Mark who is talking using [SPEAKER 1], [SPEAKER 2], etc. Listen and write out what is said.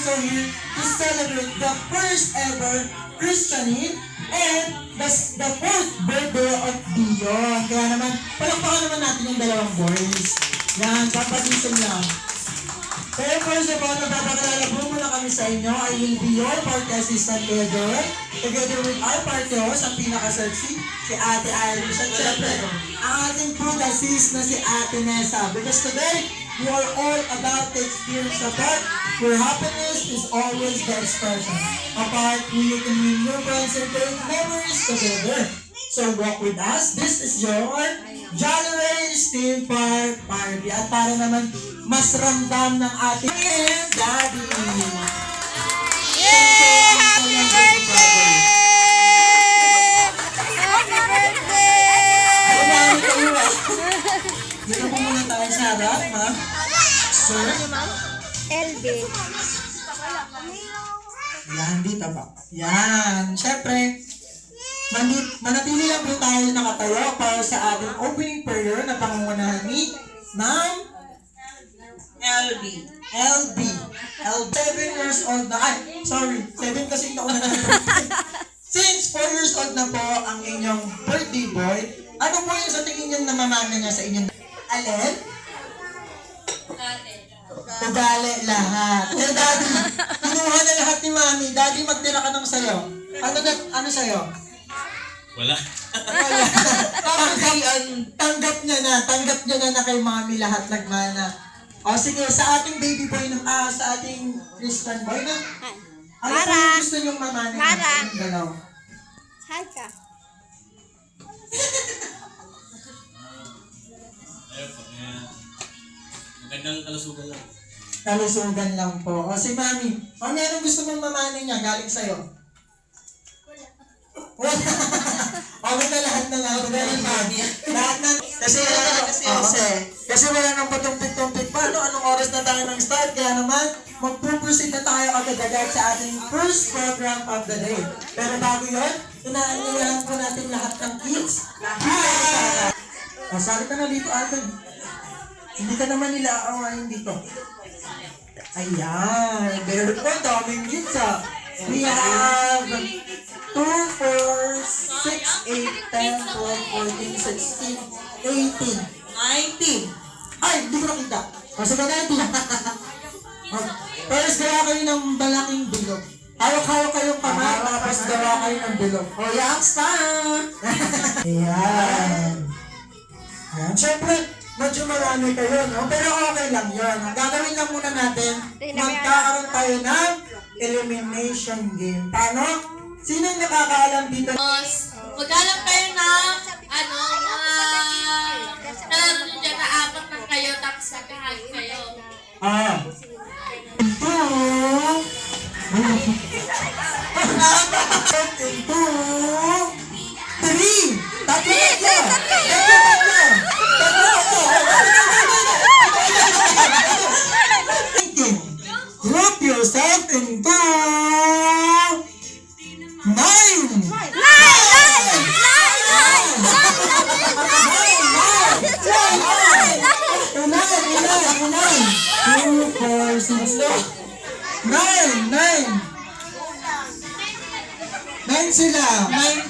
[SPEAKER 1] also here to celebrate the first ever Christianate and the fourth birthday of Dion. Kaya naman, palakpakan naman natin yung dalawang boys. Yan, papadison lang. Pero first of all, napapakilala po muna kami sa inyo. I will be your party assistant leader. Together with our party host, ang pinaka-sexy, si Ate Iris. At syempre, ang ating food assist na si Ate Nessa. Because today, we are all about to experience a part where happiness is always the expression. A part where you can win your friends and create memories together. So walk with us. This is your Jolly Range Theme Park Party. At para naman mas ramdam ng ating daddy.
[SPEAKER 2] Yay! Happy birthday! Happy birthday!
[SPEAKER 1] Dito po muna tayo sa harap, ma'am. Sir?
[SPEAKER 2] LB.
[SPEAKER 1] Yan, dito ba? Yan. Siyempre, manatili lang po tayo nakatayo para sa ating opening prayer na pangungunahan ni Ma'am LB. 7 years old na. Ay, sorry. 7 kasi nauna na. Since 4 years old na po ang inyong birthday boy, ano po yung sa tingin niyo na mamana niya sa inyong alin? Ugali lahat. Eh, daddy, kinuha na lahat ni mami. Daddy, magtira ka ng sayo. Ano sayo?
[SPEAKER 3] Wala.
[SPEAKER 1] Wala. Tanggap niya na kay mami lahat nagmana. O sige, sa ating baby boy, sa ating Christian boy na, ano po yung gusto niyong mamana niya? Yung dalaw.
[SPEAKER 2] Hi ka.
[SPEAKER 3] Ayun po. Magandang kalusugan lang.
[SPEAKER 1] Kalusugan lang po. O si mami, mami, anong gusto mong mamana niya galing sa'yo? Wala. Okay na lahat na lang. Lahat na. Kasi wala nang patumpik-tumpik pa. Anong oras na tayo ng start? Kaya naman, mag-proceed na tayo agad-agad sa ating first program of the day. Pero bago yun, inaanyayahan po natin lahat ng kids. Sali ka na dito, Ate. Hindi ka naman nila aawain dito. Ayan. Very good. Daming kids, ah. We have 2, 4, 6, 8, 10, 12, 14, 16, 18, 19. Ay, hindi ko nakita. Kasi ka 19. First, gawa kayo ng malaking bilog. Hawak-hawak kayong kamay, tapos gawa kayo ng bilog. O, youngster! Ayan. Ayan. Siyempre, medyo marami kayo, no? Pero okay lang yun. Ang gagawin lang muna natin, magkakaroon tayo ng elimination game. Paano? Sino yung nakakaalam dito?
[SPEAKER 4] Maghanap kayo ng, alam nyo dyan na apat na kayo, tapos nagkahan kayo.
[SPEAKER 1] Group yourself into 9. Nine sila. 9